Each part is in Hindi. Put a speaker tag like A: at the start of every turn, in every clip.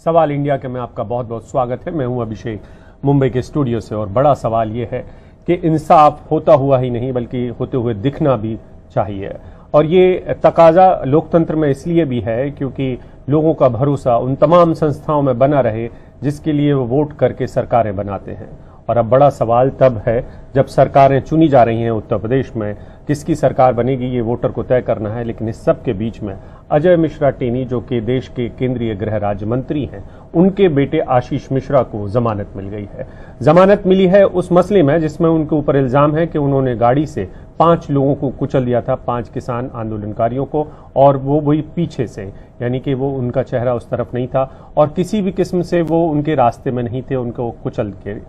A: सवाल इंडिया के में आपका बहुत बहुत स्वागत है। मैं हूं अभिषेक, मुंबई के स्टूडियो से। और बड़ा सवाल यह है कि इंसाफ होता हुआ ही नहीं बल्कि होते हुए दिखना भी चाहिए। और ये तकाजा लोकतंत्र में इसलिए भी है क्योंकि लोगों का भरोसा उन तमाम संस्थाओं में बना रहे जिसके लिए वो वोट करके सरकारें बनाते हैं। और अब बड़ा सवाल तब है जब सरकारें चुनी जा रही हैं उत्तर प्रदेश में, किसकी सरकार बनेगी ये वोटर को तय करना है। लेकिन इस सब के बीच में अजय मिश्रा टेनी, जो कि देश के केंद्रीय गृह राज्य मंत्री हैं, उनके बेटे आशीष मिश्रा को जमानत मिल गई है। जमानत मिली है उस मसले में जिसमें उनके ऊपर इल्जाम है कि उन्होंने गाड़ी से 5 लोगों को कुचल दिया था, 5 किसान आंदोलनकारियों को, और वो वही पीछे से, यानी कि वो उनका चेहरा उस तरफ नहीं था और किसी भी किस्म से वो उनके रास्ते में नहीं थे, उनको कुचल के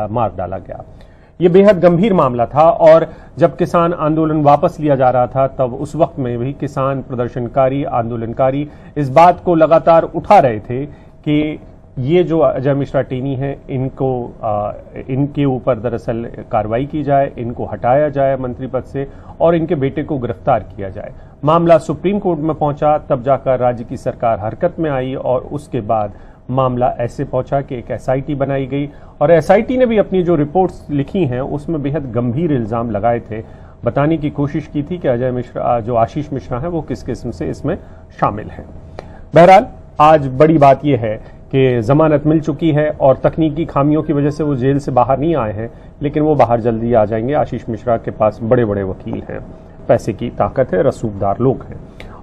A: मार डाला गया। ये बेहद गंभीर मामला था और जब किसान आंदोलन वापस लिया जा रहा था तब उस वक्त में भी किसान प्रदर्शनकारी आंदोलनकारी इस बात को लगातार उठा रहे थे कि ये जो अजय मिश्रा टेनी है इनके ऊपर दरअसल कार्रवाई की जाए, इनको हटाया जाए मंत्री पद से और इनके बेटे को गिरफ्तार किया जाए। मामला सुप्रीम कोर्ट में पहुंचा, तब जाकर राज्य की सरकार हरकत में आई और उसके बाद मामला ऐसे पहुंचा कि एक एसआईटी बनाई गई और एसआईटी ने भी अपनी जो रिपोर्ट्स लिखी हैं उसमें बेहद गंभीर इल्जाम लगाए थे। बताने की कोशिश की थी कि अजय मिश्रा, जो आशीष मिश्रा है, वो किस किस्म से इसमें शामिल है। बहरहाल आज बड़ी बात यह है कि जमानत मिल चुकी है और तकनीकी खामियों की वजह से वो जेल से बाहर नहीं आए हैं, लेकिन वो बाहर जल्दी आ जाएंगे। आशीष मिश्रा के पास बड़े बड़े वकील हैं, पैसे की ताकत है, रसूखदार लोग हैं।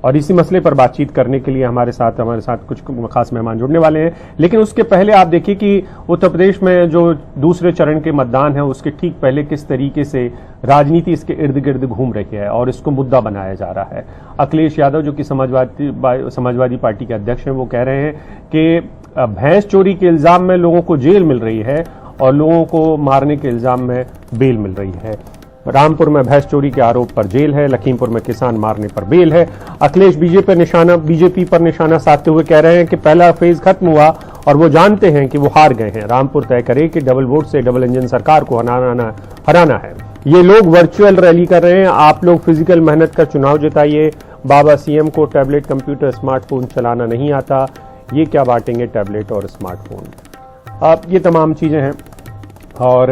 A: और इसी मसले पर बातचीत करने के लिए हमारे साथ कुछ खास मेहमान जुड़ने वाले हैं। लेकिन उसके पहले आप देखिए कि उत्तर प्रदेश में जो दूसरे चरण के मतदान है उसके ठीक पहले किस तरीके से राजनीति इसके इर्द गिर्द घूम रही है और इसको मुद्दा बनाया जा रहा है। अखिलेश यादव, जो कि समाजवादी पार्टी के अध्यक्ष हैं, वो कह रहे हैं कि भैंस चोरी के इल्जाम में लोगों को जेल मिल रही है और लोगों को मारने के इल्जाम में बेल मिल रही है। रामपुर में भैंस चोरी के आरोप पर जेल है, लखीमपुर में किसान मारने पर बेल है। अखिलेश बीजेपी पर निशाना साधते हुए कह रहे हैं कि पहला फेज खत्म हुआ और वो जानते हैं कि वो हार गए हैं। रामपुर तय करे कि डबल वोट से डबल इंजन सरकार को हराना है। ये लोग वर्चुअल रैली कर रहे हैं, आप लोग फिजिकल मेहनत कर चुनाव जिताइए। बाबा सीएम को टैबलेट, कंप्यूटर, स्मार्टफोन चलाना नहीं आता, ये क्या बांटेंगे टैबलेट और स्मार्टफोन। अब ये तमाम चीजें हैं। और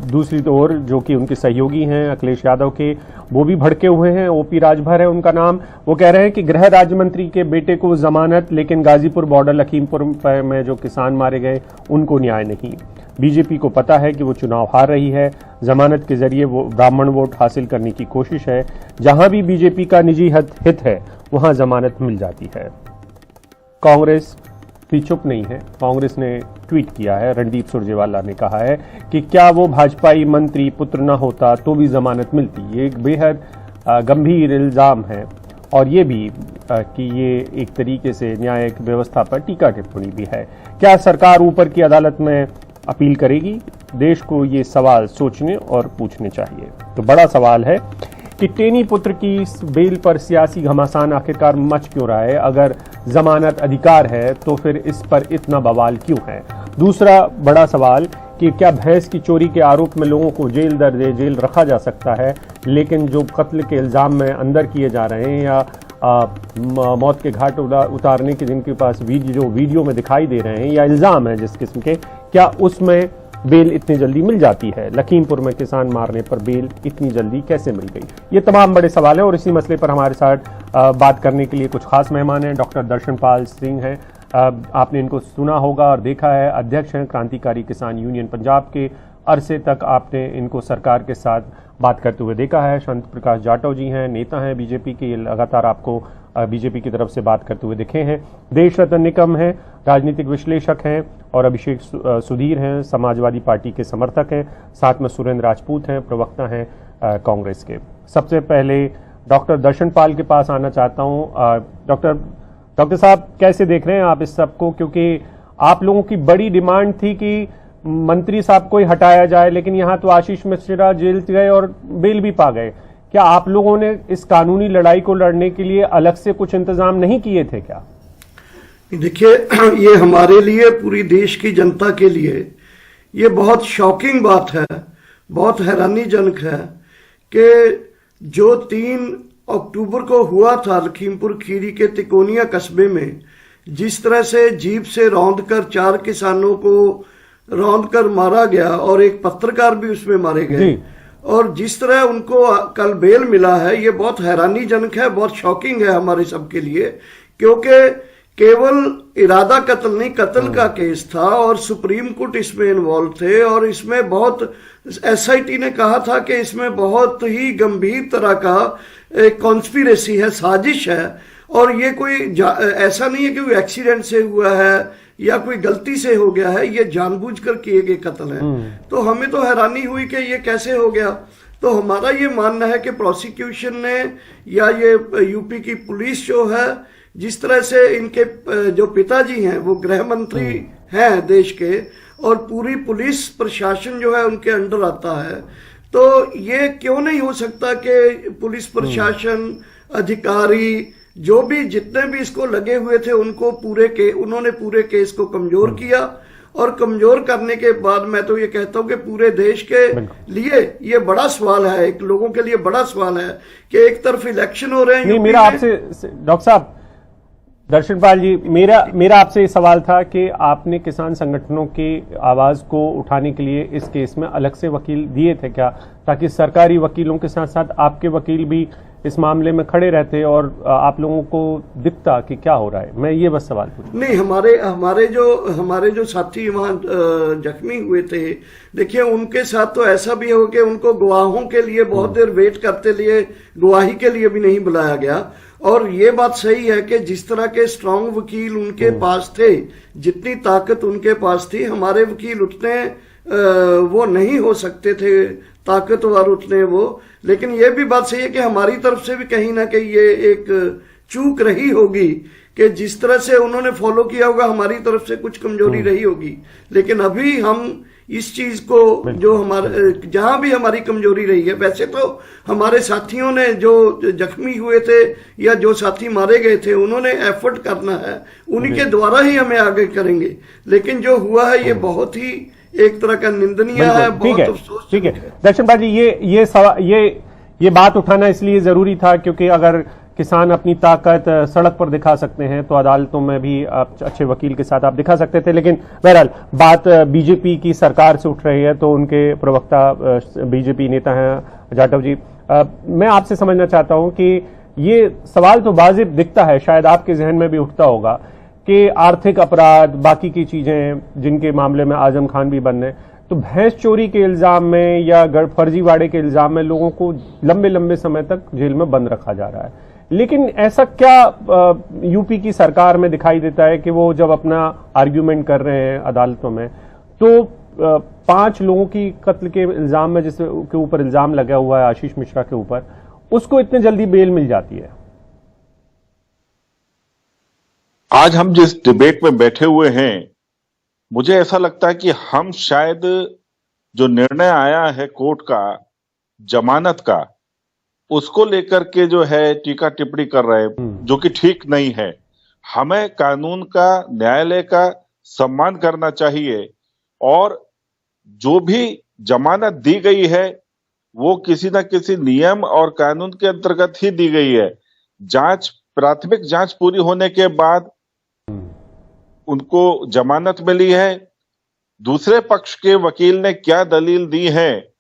A: दूसरी ओर जो कि उनके सहयोगी हैं अखिलेश यादव के, वो भी भड़के हुए हैं। ओपी राजभर है उनका नाम। वो कह रहे हैं कि गृह राज्य मंत्री के बेटे को जमानत, लेकिन गाजीपुर बॉर्डर लखीमपुर में जो किसान मारे गए उनको न्याय नहीं। बीजेपी को पता है कि वो चुनाव हार रही है, जमानत के जरिए वो ब्राह्मण वोट हासिल करने की कोशिश है। जहां भी बीजेपी का निजी हित है वहां जमानत मिल जाती है। कांग्रेस भी चुप नहीं है। कांग्रेस ने ट्वीट किया है, रणदीप सुरजेवाला ने कहा है कि क्या वो भाजपाई मंत्री पुत्र न होता तो भी जमानत मिलती। ये एक बेहद गंभीर इल्जाम है और ये भी कि ये एक तरीके से न्यायिक व्यवस्था पर टीका टिप्पणी भी है। क्या सरकार ऊपर की अदालत में अपील करेगी? देश को ये सवाल सोचने और पूछने चाहिए। तो बड़ा सवाल है कि टेनी पुत्र की इस बेल पर सियासी घमासान आखिरकार मच क्यों रहा है? अगर जमानत अधिकार है तो फिर इस पर इतना बवाल क्यों है? दूसरा बड़ा सवाल कि क्या भैंस की चोरी के आरोप में लोगों को जेल जेल रखा जा सकता है, लेकिन जो कत्ल के इल्जाम में अंदर किए जा रहे हैं या मौत के घाट उतारने के जिनके पास वीडियो में दिखाई दे रहे हैं या इल्जाम है जिस किस्म के, क्या उसमें बेल इतनी जल्दी मिल जाती है? लखीमपुर में किसान मारने पर बेल इतनी जल्दी कैसे मिल गई? ये तमाम बड़े सवाल हैं और इसी मसले पर हमारे साथ बात करने के लिए कुछ खास मेहमान हैं। डॉक्टर दर्शनपाल सिंह हैं, आपने इनको सुना होगा और देखा है, अध्यक्ष हैं क्रांतिकारी किसान यूनियन पंजाब के। अरसे तक आपने इनको सरकार के साथ बात करते हुए देखा है। शांति प्रकाश जाटव जी हैं, नेता हैं बीजेपी के, लगातार आपको बीजेपी की तरफ से बात करते हुए दिखे हैं। देश रतन निकम हैं, राजनीतिक विश्लेषक हैं, और अभिषेक सुधीर हैं, समाजवादी पार्टी के समर्थक हैं। साथ में सुरेंद्र राजपूत हैं, प्रवक्ता हैं कांग्रेस के। सबसे पहले डॉक्टर दर्शनपाल के पास आना चाहता हूं। डॉक्टर साहब, कैसे देख रहे हैं आप इस सबको? क्योंकि आप लोगों की बड़ी डिमांड थी कि मंत्री साहब को ही हटाया जाए, लेकिन यहां तो आशीष मिश्रा जेल गए और बेल भी पा गए। क्या आप लोगों ने इस कानूनी लड़ाई को लड़ने के लिए अलग से कुछ इंतजाम नहीं किए थे क्या?
B: देखिए, ये हमारे लिए, पूरी देश की जनता के लिए ये बहुत शॉकिंग बात है, बहुत हैरानीजनक है कि जो 3 अक्टूबर को हुआ था लखीमपुर खीरी के तिकोनिया कस्बे में, जिस तरह से जीप से रौंद कर 4 किसानों को रौंद कर मारा गया और एक पत्रकार भी उसमें मारे गए, और जिस तरह उनको कल बेल मिला है, ये बहुत हैरानीजनक है, बहुत शॉकिंग है हमारे सबके लिए, क्योंकि केवल इरादा कत्ल नहीं, कत्ल का केस था और सुप्रीम कोर्ट इसमें इन्वॉल्व थे, और इसमें बहुत एसआईटी ने कहा था कि इसमें बहुत ही गंभीर तरह का एक कॉन्स्पिरेसी है, साजिश है, और ये कोई ऐसा नहीं है कि कोई एक्सीडेंट से हुआ है या कोई गलती से हो गया है, ये जानबूझकर किए गए कत्ल हैं। तो हमें तो हैरानी हुई कि ये कैसे हो गया। तो हमारा ये मानना है कि प्रोसिक्यूशन ने या ये यूपी की पुलिस जो है, जिस तरह से इनके जो पिताजी हैं वो गृह मंत्री हैं देश के, और पूरी पुलिस प्रशासन जो है उनके अंडर आता है, तो ये क्यों नहीं हो सकता कि पुलिस प्रशासन अधिकारी जो भी जितने भी इसको लगे हुए थे उनको उन्होंने पूरे केस को कमजोर किया, और कमजोर करने के बाद मैं तो ये कहता हूं कि पूरे देश के लिए ये बड़ा सवाल है, एक लोगों के लिए बड़ा सवाल है कि एक तरफ इलेक्शन हो रहे हैं।
A: नहीं, मेरा आपसे डॉक्टर साहब दर्शनपाल जी, मेरा आपसे ये सवाल था कि आपने किसान संगठनों की आवाज को उठाने के लिए इस केस में अलग से वकील दिए थे क्या, ताकि सरकारी वकीलों के साथ साथ आपके वकील भी इस मामले में खड़े रहते और आप लोगों को दिखता कि क्या हो रहा है? मैं ये बस सवाल पूछूं।
B: नहीं, हमारे जो साथी वहां जख्मी हुए थे, देखिए उनके साथ तो ऐसा भी हो कि उनको गवाहों के लिए बहुत देर वेट करते लिए गवाही के लिए भी नहीं बुलाया गया। और ये बात सही है कि जिस तरह के स्ट्रांग वकील उनके पास थे, जितनी ताकत उनके पास थी, हमारे वकील उतने वो नहीं हो सकते थे ताकतवर उतने वो। लेकिन ये भी बात सही है कि हमारी तरफ से भी कहीं ना कहीं ये एक चूक रही होगी कि जिस तरह से उन्होंने फॉलो किया होगा, हमारी तरफ से कुछ कमजोरी रही होगी। लेकिन अभी हम इस चीज को जो हमारे जहां भी हमारी कमजोरी रही है, वैसे तो हमारे साथियों ने जो जख्मी हुए थे या जो साथी मारे गए थे, उन्होंने एफर्ट करना है, उन्हीं के द्वारा ही हमें आगे करेंगे। लेकिन जो हुआ है ये बहुत ही एक तरह का निंदनीय है, बहुत अफसोस।
A: ठीक है दर्शनपाल जी, ये बात उठाना इसलिए जरूरी था क्योंकि अगर किसान अपनी ताकत सड़क पर दिखा सकते हैं तो अदालतों में भी आप अच्छे वकील के साथ आप दिखा सकते थे। लेकिन बहरहाल बात बीजेपी की सरकार से उठ रही है, तो उनके प्रवक्ता बीजेपी नेता हैं जाटव जी, मैं आपसे समझना चाहता हूं कि ये सवाल तो वाजिब दिखता है, शायद आपके जहन में भी उठता होगा कि आर्थिक अपराध, बाकी की चीजें जिनके मामले में आजम खान भी बन रहे, तो भैंस चोरी के इल्जाम में या फर्जीवाड़े के इल्जाम में लोगों को लंबे लंबे समय तक जेल में बंद रखा जा रहा है। लेकिन ऐसा क्या यूपी की सरकार में दिखाई देता है कि वो जब अपना आर्ग्यूमेंट कर रहे हैं अदालतों में, तो 5 लोगों की कत्ल के इल्जाम में जिसके ऊपर इल्जाम लगा हुआ है आशीष मिश्रा के ऊपर, उसको इतने जल्दी बेल मिल जाती है।
C: आज हम जिस डिबेट में बैठे हुए हैं, मुझे ऐसा लगता है कि हम शायद जो निर्णय आया है कोर्ट का जमानत का, उसको लेकर के जो है टीका टिप्पणी कर रहे हैं, जो कि ठीक नहीं है। हमें कानून का, न्यायालय का सम्मान करना चाहिए, और जो भी जमानत दी गई है वो किसी न किसी नियम और कानून के अंतर्गत ही दी गई है। प्राथमिक जांच पूरी होने के बाद उनको जमानत मिली है। दूसरे पक्ष के वकील ने क्या दलील दी है,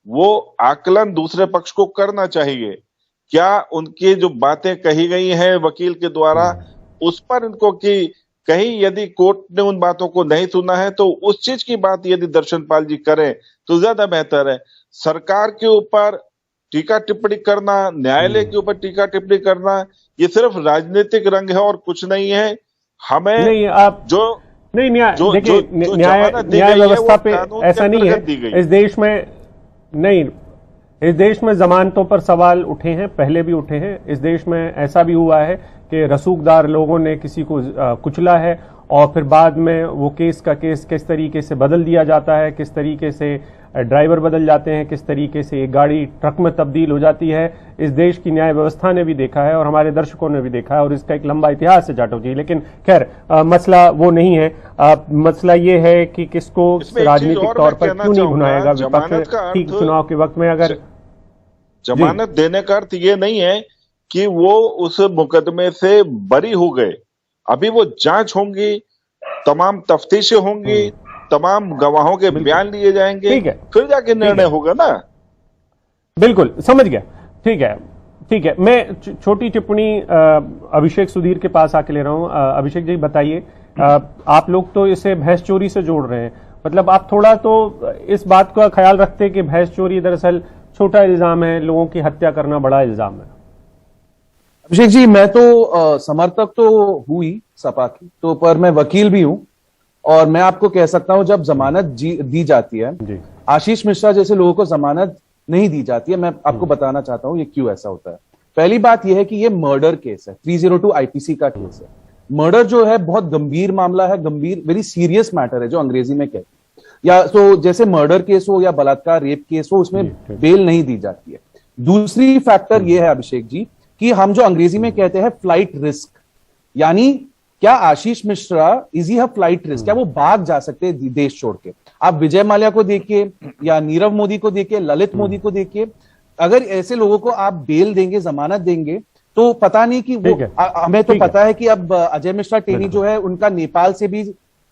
C: वो आकलन दूसरे पक्ष को करना चाहिए। क्या उनकी जो बातें कही गई हैं वकील के द्वारा, उस पर इनको कि कहीं यदि कोर्ट ने उन बातों को नहीं सुना है तो उस चीज की बात यदि दर्शनपाल जी करें तो ज्यादा बेहतर है। सरकार के ऊपर टीका टिप्पणी करना, न्यायालय के ऊपर टीका टिप्पणी करना, ये सिर्फ राजनीतिक रंग है और कुछ नहीं है। हमें
A: नहीं, आप न्याय व्यवस्था पे ऐसा नहीं है इस देश में। नहीं, इस देश में जमानतों पर सवाल उठे हैं, पहले भी उठे हैं। इस देश में ऐसा भी हुआ है कि रसूखदार लोगों ने किसी को कुचला है और फिर बाद में वो केस का केस किस तरीके से बदल दिया जाता है, किस तरीके से ड्राइवर बदल जाते हैं, किस तरीके से एक गाड़ी ट्रक में तब्दील हो जाती है। इस देश की न्याय व्यवस्था ने भी देखा है और हमारे दर्शकों ने भी देखा है, और इसका एक लंबा इतिहास है जाटव जी। लेकिन खैर मसला वो नहीं है। मसला ये है कि किसको राजनीतिक तौर पर क्यों नहीं भुनाएगा विपक्ष ठीक चुनाव के वक्त में। अगर
C: जमानत देने का अर्थ ये नहीं है कि वो उस मुकदमे से बरी हो गए। अभी वो जांच होंगी, तमाम तफ्तीशें होंगी, तमाम गवाहों के बयान लिए जाएंगे, फिर जाके निर्णय होगा ना।
A: बिल्कुल समझ गया। ठीक है, ठीक है। मैं छोटी टिप्पणी अभिषेक सुधीर के पास आके ले रहा हूं। अभिषेक जी बताइए, आप लोग तो इसे भैंस चोरी से जोड़ रहे हैं, मतलब आप थोड़ा तो इस बात का ख्याल रखते हैं कि भैंस चोरी दरअसल छोटा इल्जाम है, लोगों की हत्या करना बड़ा इल्जाम है।
D: अभिषेक जी, मैं तो समर्थक तो हुई सपा की, तो पर मैं वकील भी हूं, और मैं आपको कह सकता हूं जब जमानत दी जाती है, आशीष मिश्रा जैसे लोगों को जमानत नहीं दी जाती है। मैं आपको बताना चाहता हूं ये क्यों ऐसा होता है। पहली बात यह है कि ये मर्डर केस है, 302 आईपीसी का केस है। मर्डर जो है बहुत गंभीर मामला है, गंभीर वेरी सीरियस मैटर है जो अंग्रेजी में कहते हैं, या तो जैसे मर्डर केस हो या बलात्कार रेप केस हो, उसमें बेल नहीं दी जाती है। दूसरी फैक्टर यह है अभिषेक जी कि हम जो अंग्रेजी में कहते हैं फ्लाइट रिस्क, यानी क्या Ashish Mishra is he flight risk, क्या वो भाग जा सकते हैं देश छोड़ के। आप विजय माल्या को देखिए या नीरव मोदी को देखिए, ललित मोदी को देखिए, अगर ऐसे लोगों को आप बेल देंगे, जमानत देंगे, तो पता नहीं कि वो हमें तो पता है कि अब अजय मिश्रा टेनी जो है उनका नेपाल से भी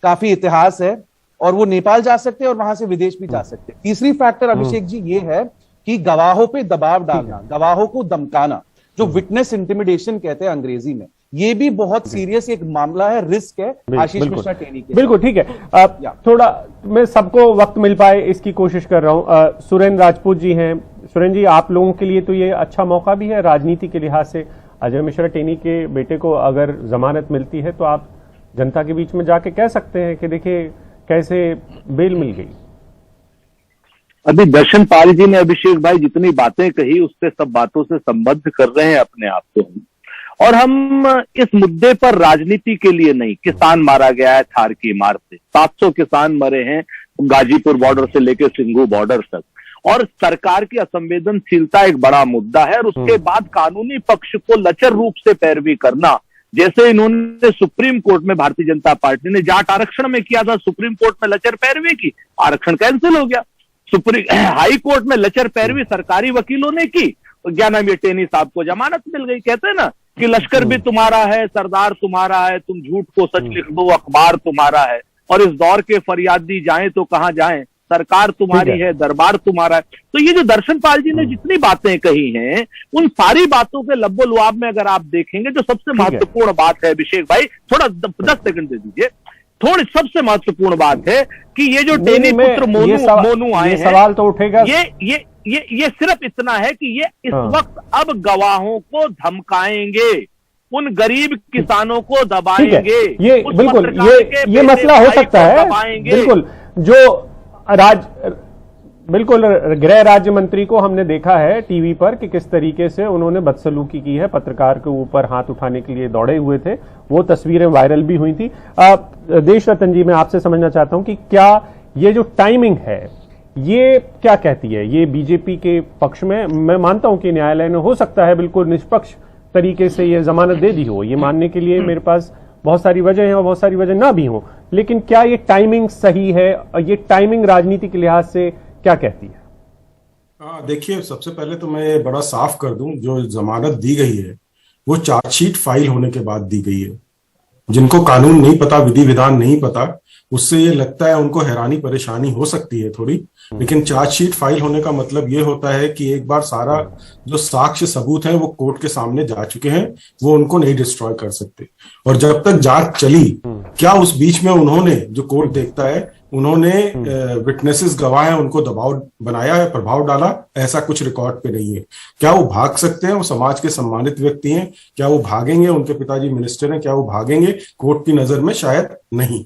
D: काफी इतिहास है, और वो नेपाल जा सकते हैं और वहां से विदेश भी जा सकते हैं। तीसरी फैक्टर अभिषेक जी ये है कि गवाहों पे दबाव डालना, गवाहों को धमकाना, जो विटनेस इंटिमिडेशन कहते हैं अंग्रेजी में, ये भी बहुत सीरियस एक मामला है, रिस्क है आशीष मिश्रा टेनी के।
A: बिल्कुल ठीक है। थोड़ा मैं सबको वक्त मिल पाए इसकी कोशिश कर रहा हूं। सुरेंद्र राजपूत जी हैं। सुरेंद्र जी, आप लोगों के लिए तो ये अच्छा मौका भी है राजनीति के लिहाज से। अजय मिश्रा टेनी के बेटे को अगर जमानत मिलती है तो आप जनता के बीच में जाके कह सकते हैं कि देखिए कैसे बेल मिल गई।
E: अभी दर्शन पाल जी ने, अभिषेक भाई, जितनी बातें कही उससे सब बातों से संबद्ध कर रहे हैं अपने आप को, और हम इस मुद्दे पर राजनीति के लिए नहीं, किसान मारा गया है थार की मार से, 700 किसान मरे हैं गाजीपुर बॉर्डर से लेकर सिंघू बॉर्डर तक, और सरकार की असंवेदनशीलता एक बड़ा मुद्दा है। और उसके बाद कानूनी पक्ष को लचर रूप से पैरवी करना, जैसे इन्होंने सुप्रीम कोर्ट में भारतीय जनता पार्टी ने जाट आरक्षण में किया था, सुप्रीम कोर्ट में लचर पैरवी की, आरक्षण कैंसिल हो गया। हाई कोर्ट में लचर पैरवी सरकारी वकीलों ने की, क्या नाम, ये टेनी साहब को जमानत मिल गई। कहते हैं ना कि लश्कर भी तुम्हारा है, सरदार तुम्हारा है, तुम झूठ को सच लिख दो, अखबार तुम्हारा है, और इस दौर के फरियादी जाएं तो कहां जाएं, सरकार तुम्हारी है, दरबार तुम्हारा है। तो ये जो दर्शन पाल जी ने जितनी बातें कही हैं, उन सारी बातों के लब्बो लुआब में अगर आप देखेंगे, जो सबसे महत्वपूर्ण बात है अभिषेक भाई, थोड़ा 10 सेकंड दे दीजिए, थोड़ी सबसे महत्वपूर्ण बात है कि ये जो टेनी पुत्र मोनू आए हैं,
A: सवाल तो उठेगा,
E: ये सिर्फ इतना है कि ये इस वक्त अब गवाहों को धमकाएंगे, उन गरीब किसानों को दबाएंगे।
A: ये बिल्कुल ये मसला हो सकता है। बिल्कुल जो बिल्कुल गृह राज्य मंत्री को हमने देखा है टीवी पर कि किस तरीके से उन्होंने बदसलूकी की है, पत्रकार के ऊपर हाथ उठाने के लिए दौड़े हुए थे, वो तस्वीरें वायरल भी हुई थी। देश रतन जी, मैं आपसे समझना चाहता हूं कि क्या ये जो टाइमिंग है ये क्या कहती है, ये बीजेपी के पक्ष में? मैं मानता हूं कि न्यायालय ने हो सकता है बिल्कुल निष्पक्ष तरीके से ये जमानत दे दी हो, ये मानने के लिए मेरे पास बहुत सारी वजह है और बहुत सारी वजह ना भी हो, लेकिन क्या ये टाइमिंग सही है? ये टाइमिंग राजनीति के लिहाज से क्या कहती है?
F: देखिए, सबसे पहले तो मैं बड़ा साफ कर दूं, जो जमानत दी गई है वो चार्जशीट फाइल होने के बाद दी गई है। जिनको कानून नहीं पता, विधि विधान नहीं पता, उससे ये लगता है उनको हैरानी परेशानी हो सकती है थोड़ी, लेकिन चार्जशीट फाइल होने का मतलब ये होता है कि एक बार सारा जो साक्ष्य सबूत है वो कोर्ट के सामने जा चुके हैं, वो उनको नहीं डिस्ट्रॉय कर सकते। और जब तक जांच चली, क्या उस बीच में उन्होंने, जो कोर्ट देखता है, उन्होंने विटनेसेस गवाह हैं उनको दबाव बनाया है, प्रभाव डाला, ऐसा कुछ रिकॉर्ड पे नहीं है। क्या वो भाग सकते हैं? वो समाज के सम्मानित व्यक्ति हैं, क्या वो भागेंगे? उनके पिताजी मिनिस्टर हैं, क्या वो भागेंगे? कोर्ट की नजर में शायद नहीं।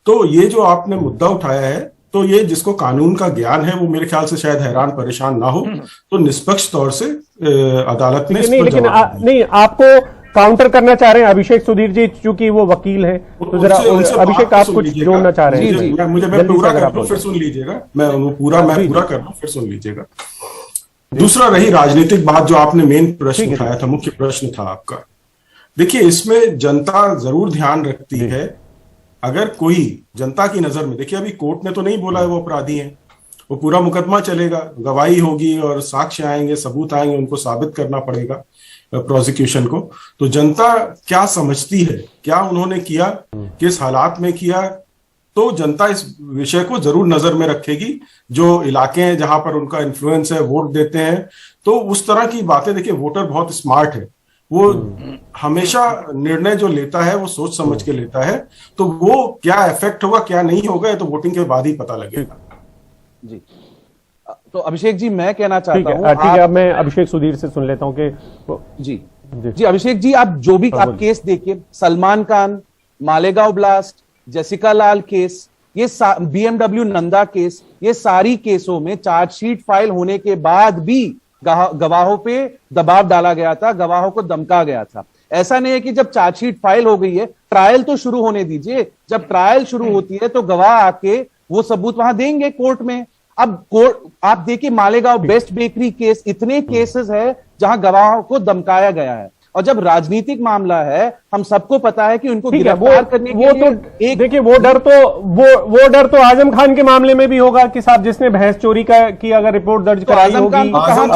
F: तो ये जो आपने मुद्दा उठाया है, तो ये जिसको कानून का ज्ञान है वो मेरे ख्याल से शायद हैरान परेशान ना हो, तो निष्पक्ष तौर से अदालत ने
A: नहीं, आपको काउंटर करना चाह रहे हैं अभिषेक सुधीर जी, चूंकि वो वकील हैं, तो जरा अभिषेक आप कुछ जोड़ना चाह रहे हैं?
F: मैं पूरा कर दूं फिर सुन लीजिएगा, मैं पूरा कर दूं फिर सुन लीजिएगा। दूसरा रही राजनीतिक बात, जो आपने मेन प्रश्न उठाया था, मुख्य प्रश्न था आपका। देखिए, इसमें जनता जरूर ध्यान रखती है। अगर कोई जनता की नजर में, देखिए अभी कोर्ट ने तो नहीं बोला है वो अपराधी हैं, वो पूरा मुकदमा चलेगा, गवाही होगी और साक्ष्य आएंगे, सबूत आएंगे, उनको साबित करना पड़ेगा। प्रोसिक्यूशन को, तो जनता क्या समझती है, क्या उन्होंने किया, किस हालात में किया, तो जनता इस विषय को जरूर नजर में रखेगी। जो इलाके हैं जहां पर उनका इन्फ्लुएंस है, वोट देते हैं, तो उस तरह की बातें, देखिए वोटर बहुत स्मार्ट है, वो हमेशा निर्णय जो लेता है वो सोच समझ के लेता है, तो वो क्या इफेक्ट होगा क्या नहीं होगा ये तो वोटिंग के बाद ही पता लगेगा।
D: जी, तो अभिषेक जी मैं कहना चाहता हूं,
A: ठीक है, अब मैं अभिषेक सुधीर से सुन लेता हूं कि जी
D: अभिषेक जी, आप जो भी आप केस देखिए, सलमान खान, मालेगांव ब्लास्ट, जेसिका लाल केस, ये BMW नंदा केस, ये सारी केसों में चार्जशीट फाइल होने के बाद भी गवाहों पे दबाव डाला गया था, गवाहों को धमका गया था। ऐसा नहीं है कि जब चार्जशीट फाइल हो गई है, ट्रायल तो शुरू होने दीजिए। जब ट्रायल शुरू होती है तो गवाह आके वो सबूत वहां देंगे कोर्ट में। अब कोर्ट, आप देखिए मालेगांव बेस्ट बेकरी केस, इतने केसेस है जहां गवाहों को धमकाया गया है। और जब राजनीतिक मामला है, हम सबको पता है कि उनको गिरफ्तार करने के लिए
A: तो देखिए वो डर तो आजम खान के मामले में भी होगा कि साहब जिसने भैंस चोरी की अगर रिपोर्ट दर्ज कराई होगी,
F: आजम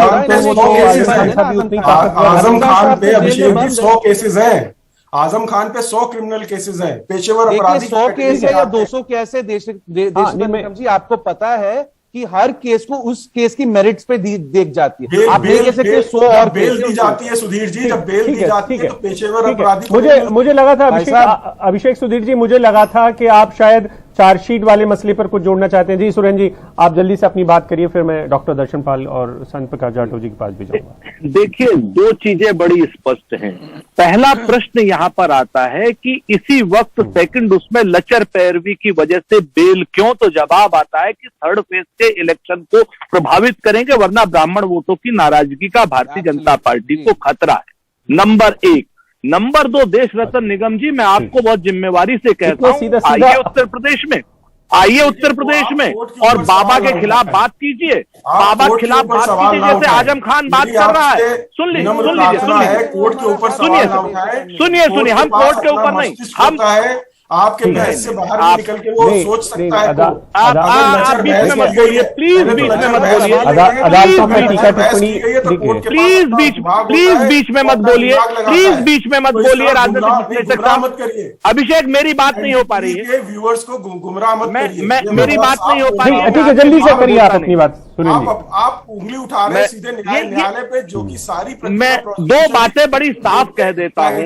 F: खान पे अभिषेक जी 100 केसेस हैं, आजम खान पे 100 क्रिमिनल केसेस हैं, पेशेवर अपराधी
D: 100 केस है या 200 केस है जी, आपको पता है कि हर केस को उस केस की मेरिट्स पे देख जाती है। आप नहीं कह सकते 100 और
F: बेल दी जाती है सुधीर जी, जब बेल दी जाती है तो पेशेवर अपराधी।
A: मुझे लगा था अभिषेक सुधीर जी, मुझे लगा था कि आप शायद चार्जशीट वाले मसले पर कुछ जोड़ना चाहते हैं। जी सुरेन जी, आप जल्दी से अपनी बात करिए, फिर मैं डॉक्टर दर्शन पाल और संत प्रकाश जाटव जी के पास भी जाऊंगा।
E: देखिए, दो चीजें बड़ी स्पष्ट हैं। पहला प्रश्न यहाँ पर आता है कि इसी वक्त सेकंड उसमें लचर पैरवी की वजह से बेल क्यों, तो जवाब आता है कि थर्ड फेज के इलेक्शन को प्रभावित करेंगे, वरना ब्राह्मण वोटों की नाराजगी का भारतीय जनता पार्टी को खतरा है। नंबर 1। नंबर 2, देश रत्न निगम जी, मैं आपको बहुत जिम्मेवारी से कहता हूं, आइए उत्तर प्रदेश में, आइए उत्तर प्रदेश में और बाबा के खिलाफ बात कीजिए, बाबा के खिलाफ बात कीजिए जैसे आजम खान बात कर रहा है। सुन लीजिए,
F: कोर्ट के ऊपर
E: सुनिए, हम कोर्ट के ऊपर नहीं, हम
F: आपके बहस से बाहर निकल के वो सोच सकता है।
E: आप बीच में मत बोलिए, प्लीज बीच में मत बोलिए,
A: अदालतों में टीका टिप्पणी,
E: प्लीज बीच में मत बोलिए, प्लीज बीच में मत बोलिए, राजनीतिक विश्लेषक
F: मत करिए।
E: अभिषेक, मेरी बात नहीं हो पा रही है,
F: व्यूअर्स को गुमराह मत करिए,
E: मेरी बात नहीं हो पा रही है।
A: ठीक है, जल्दी से करिए आप अपनी बात।
F: आप उंगली उठा रहे हैं सीधे न्यायालय पे, जो कि सारी
E: मैं 2 बातें बड़ी साफ कह देता हूं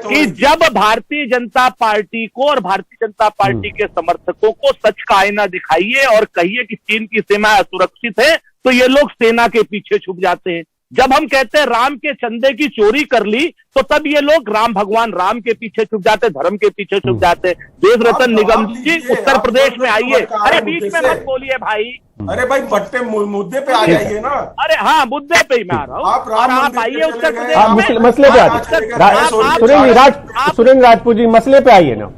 E: कि जब भारतीय जनता पार्टी को और भारतीय जनता पार्टी के समर्थकों को सच का आईना दिखाइए और कहिए कि चीन की सीमा असुरक्षित है, तो ये लोग सेना के पीछे छुप जाते हैं। जब हम कहते हैं राम के चंदे की चोरी कर ली, तो तब ये लोग भगवान राम के पीछे छुप जाते, धर्म के पीछे छुप जाते। देश रत्न निगम जी, उत्तर प्रदेश में आइए। अरे बीच में मत बोलिए भाई,
F: अरे भाई बट्टे मुद्दे पे आ जाइए ना।
E: अरे हाँ, मुद्दे पे ही मैं आ रहा हूँ। आप आइए उत्तर प्रदेश
A: मसले पे आइए। सुरेंद्र राजपूत जी, मसले पे आइए ना।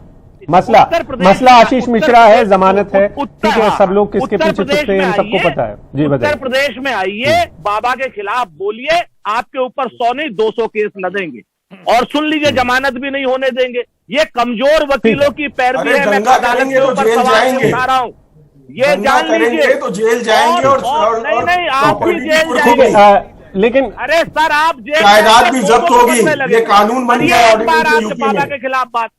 A: मसला आशीष मिश्रा है, जमानत है, ठीक है, सब लोग किसके पीछे छुपते हैं सबको पता है। जी बताइए।
E: उत्तर प्रदेश में आइए, बाबा के खिलाफ बोलिए, आपके ऊपर 100 नहीं 200 केस लदेंगे, और सुन लीजिए जमानत भी नहीं होने देंगे। ये कमजोर वकीलों की पैरवी है, मैं अदालत के ऊपर सवाल उठा रहा हूँ, ये जान लीजिए।
F: तो जेल जाएंगे और
E: नहीं, आप भी जेल जाएंगे।
A: लेकिन
E: अरे सर, आप जेल
F: जायदाद भी जब्त होगी, ये कानून बन गया
E: बाबा के खिलाफ बात,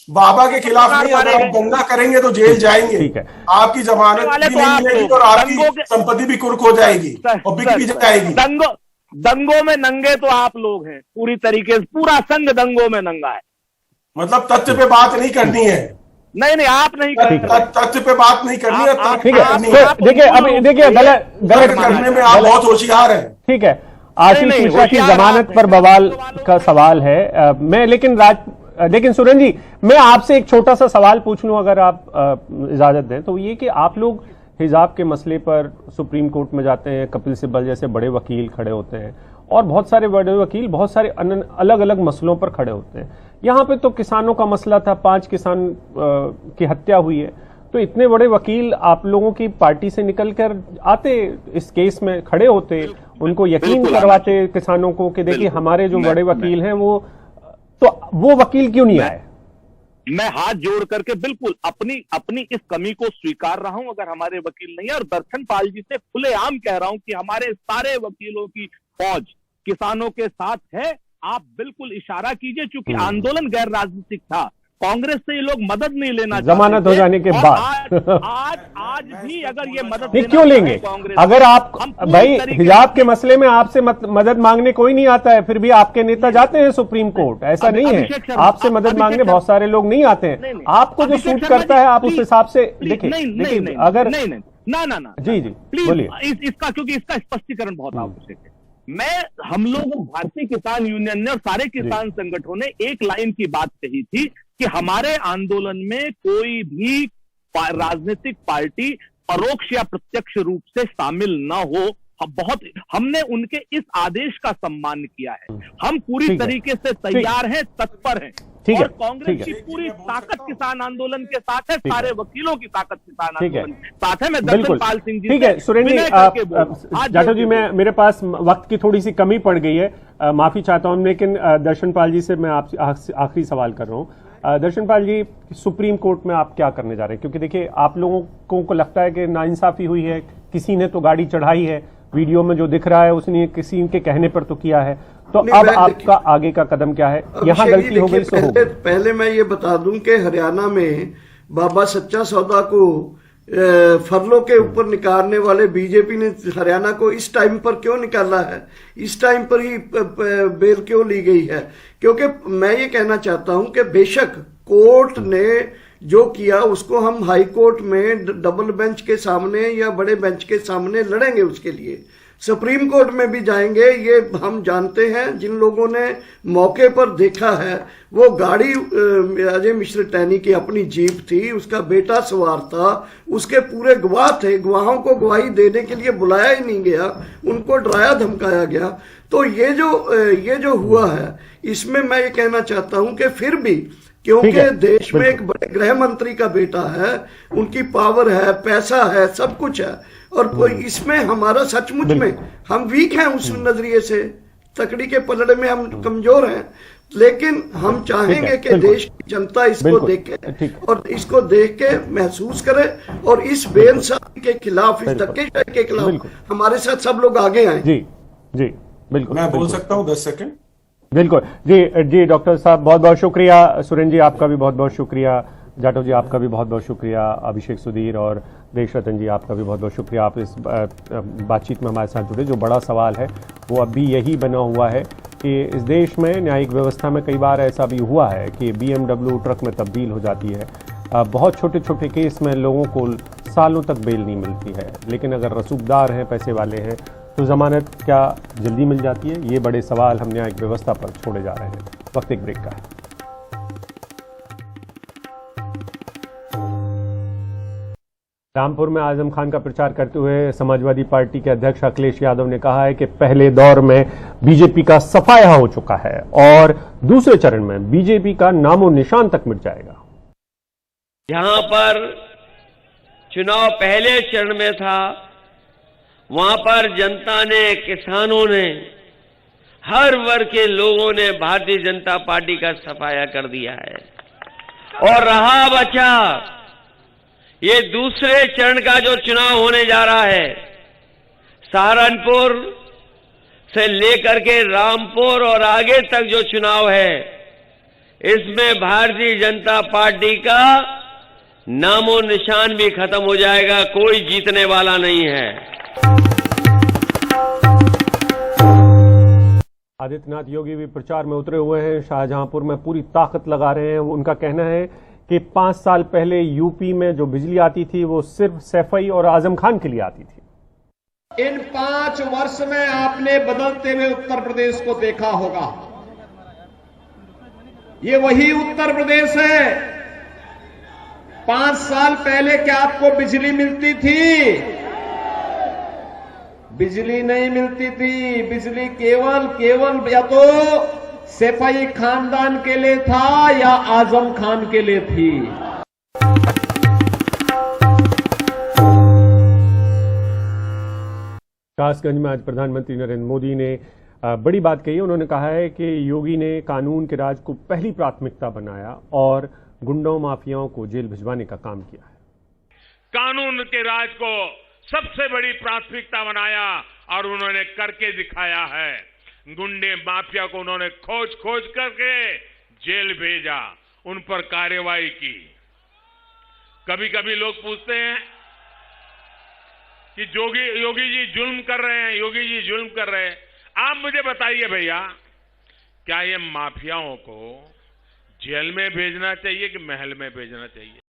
F: बाबा के खिलाफ नहीं, अगर आप दंगा करेंगे तो जेल जाएंगे।
A: ठीक है,
F: आपकी जमानत भी नहीं मिलेगी और आपकी संपत्ति भी कुर्क हो जाएगी और बिक भी जाएगी।
E: दंगों में नंगे तो आप लोग हैं पूरी तरीके से, पूरा संघ दंगों में नंगा है।
F: मतलब तथ्य पे बात नहीं करनी है।
E: नहीं, आप नहीं करते,
F: तथ्य पे बात नहीं करनी है।
A: ठीक है, देखिए अभी देखिए गलत
F: करने में आप बहुत होशियार हैं।
A: ठीक है, आशीष मिश्रा की जमानत पर बवाल का सवाल है। मैं लेकिन सुरेन जी, मैं आपसे एक छोटा सा सवाल पूछ लूं अगर आप इजाजत दें, तो ये कि आप लोग हिजाब के मसले पर सुप्रीम कोर्ट में जाते हैं, कपिल सिब्बल जैसे बड़े वकील खड़े होते हैं और बहुत सारे बड़े वकील बहुत सारे अलग अलग मसलों पर खड़े होते हैं। यहाँ पे तो किसानों का मसला था, 5 किसान की हत्या हुई है, तो इतने बड़े वकील आप लोगों की पार्टी से निकलकर आते, इस केस में खड़े होते, उनको यकीन करवाते किसानों को कि देखिए हमारे जो बड़े वकील हैं वो वकील क्यों नहीं आए?
E: मैं हाथ जोड़ करके बिल्कुल अपनी इस कमी को स्वीकार रहा हूं, अगर हमारे वकील नहीं है, और दर्शन पाल जी से खुलेआम कह रहा हूं कि हमारे सारे वकीलों की फौज किसानों के साथ है। आप बिल्कुल इशारा कीजिए, चूंकि आंदोलन गैर राजनीतिक था, कांग्रेस से ये लोग मदद नहीं लेना चाहते,
A: जमानत हो जाने के बाद
E: आज भी अगर ये मदद
A: नहीं क्यों लेंगे? अगर आप भाई हिजाब के मसले में आपसे मदद मांगने कोई नहीं आता है, फिर भी आपके नेता जाते हैं सुप्रीम कोर्ट, ऐसा नहीं है। आपसे मदद मांगने बहुत सारे लोग नहीं आते हैं। आपको जो सूट करता है आप उस हिसाब से देखिए। अगर
E: ना
A: जी बोलिए
E: इसका, क्योंकि इसका स्पष्टीकरण बहुत आवश्यक है। हम लोग भारतीय किसान यूनियन ने और सारे किसान संगठनों ने एक लाइन की बात कही थी कि हमारे आंदोलन में कोई भी राजनीतिक पार्टी परोक्ष या प्रत्यक्ष रूप से शामिल न हो। हमने उनके इस आदेश का सम्मान किया है। हम पूरी तरीके से तैयार हैं, तत्पर हैं, और कांग्रेस की पूरी ताकत किसान आंदोलन के साथ है, सारे वकीलों की ताकत किसान आंदोलन के साथ है। मैं दर्शन पाल सिंह जी,
A: ठीक है सुरेंद्र जी, जाटव जी, मेरे पास वक्त की थोड़ी सी कमी पड़ गई है, माफी चाहता हूं, लेकिन दर्शन पाल जी से मैं आपसे आखिरी सवाल कर रहा हूं। दर्शन पाल जी, सुप्रीम कोर्ट में आप क्या करने जा रहे हैं? क्योंकि देखिए आप लोगों को लगता है कि नाइंसाफी हुई है, किसी ने तो गाड़ी चढ़ाई है, वीडियो में जो दिख रहा है उसने किसी के कहने पर तो किया है, तो अब आपका आगे का कदम क्या है? यहाँ गलती हो गई तो
B: पहले मैं ये बता दूं कि हरियाणा में बाबा सच्चा सौदा को फरलों के ऊपर निकालने वाले बीजेपी ने हरियाणा को इस टाइम पर क्यों निकाला है, इस टाइम पर ही बेल क्यों ली गई है? क्योंकि मैं ये कहना चाहता हूं कि बेशक कोर्ट ने जो किया उसको हम हाई कोर्ट में डबल बेंच के सामने या बड़े बेंच के सामने लड़ेंगे, उसके लिए सुप्रीम कोर्ट में भी जाएंगे। ये हम जानते हैं, जिन लोगों ने मौके पर देखा है, वो गाड़ी अजय मिश्र टैनी की अपनी जीप थी, उसका बेटा सवार था, उसके पूरे गवाह थे, गवाहों को गवाही देने के लिए बुलाया ही नहीं गया, उनको डराया धमकाया गया। तो ये जो हुआ है, इसमें मैं ये कहना चाहता हूं कि फिर भी क्योंकि देश में एक बड़े गृह मंत्री का बेटा है, उनकी पावर है, पैसा है, सब कुछ है, और इसमें हमारा सचमुच में हम वीक हैं उस नजरिए से, तकड़ी के पलड़े में हम कमजोर हैं, लेकिन हम चाहेंगे कि देश की जनता इसको देखे और इसको देख के महसूस करे, और इस बेइंसाफी के खिलाफ, इस धक्केशाही के खिलाफ हमारे साथ सब लोग आगे आए।
A: जी बिल्कुल,
F: मैं बोल सकता हूँ 10 सेकंड?
A: बिल्कुल जी डॉक्टर साहब बहुत बहुत शुक्रिया। सुरेंद्र जी आपका भी बहुत बहुत शुक्रिया। जाटव जी आपका भी बहुत बहुत शुक्रिया। अभिषेक सुधीर और देश रतन जी आपका भी बहुत बहुत शुक्रिया, आप इस बातचीत में हमारे साथ जुड़े। जो बड़ा सवाल है वो अभी यही बना हुआ है कि इस देश में न्यायिक व्यवस्था में कई बार ऐसा भी हुआ है कि BMW ट्रक में तब्दील हो जाती है। बहुत छोटे छोटे केस में लोगों को सालों तक बेल नहीं मिलती है, लेकिन अगर रसूखदार हैं, पैसे वाले हैं, तो जमानत क्या जल्दी मिल जाती है? ये बड़े सवाल हम न्यायिक व्यवस्था पर छोड़े जा रहे हैं। वक्त एक ब्रेक का है। रामपुर में आजम खान का प्रचार करते हुए समाजवादी पार्टी के अध्यक्ष अखिलेश यादव ने कहा है कि पहले दौर में बीजेपी का सफाया हो चुका है और दूसरे चरण में बीजेपी का नामो निशान तक मिट जाएगा।
G: जहां पर चुनाव पहले चरण में था, वहां पर जनता ने, किसानों ने, हर वर्ग के लोगों ने भारतीय जनता पार्टी का सफाया कर दिया है। और रहा बचा ये दूसरे चरण का जो चुनाव होने जा रहा है, सहारनपुर से लेकर के रामपुर और आगे तक जो चुनाव है, इसमें भारतीय जनता पार्टी का नामो निशान भी खत्म हो जाएगा, कोई जीतने वाला नहीं है।
A: आदित्यनाथ योगी भी प्रचार में उतरे हुए हैं, शाहजहांपुर में पूरी ताकत लगा रहे हैं। उनका कहना है कि 5 साल पहले यूपी में जो बिजली आती थी वो सिर्फ सैफई और आजम खान के लिए आती थी।
H: इन 5 वर्ष में आपने बदलते हुए उत्तर प्रदेश को देखा होगा। ये वही उत्तर प्रदेश है। 5 साल पहले क्या आपको बिजली मिलती थी? बिजली नहीं मिलती थी। बिजली केवल या तो सैफई खानदान के लिए था या आजम खान के लिए थी।
A: कासगंज में आज प्रधानमंत्री नरेंद्र मोदी ने बड़ी बात कही। उन्होंने कहा है कि योगी ने कानून के राज को पहली प्राथमिकता बनाया और गुंडों माफियाओं को जेल भिजवाने का काम किया है।
I: कानून के राज को सबसे बड़ी प्राथमिकता बनाया और उन्होंने करके दिखाया है। गुंडे माफिया को उन्होंने खोज खोज करके जेल भेजा, उन पर कार्रवाई की। कभी कभी लोग पूछते हैं कि योगी जी जुल्म कर रहे हैं, योगी जी जुल्म कर रहे हैं। आप मुझे बताइए भैया, क्या ये माफियाओं को जेल में भेजना चाहिए कि महल में भेजना चाहिए?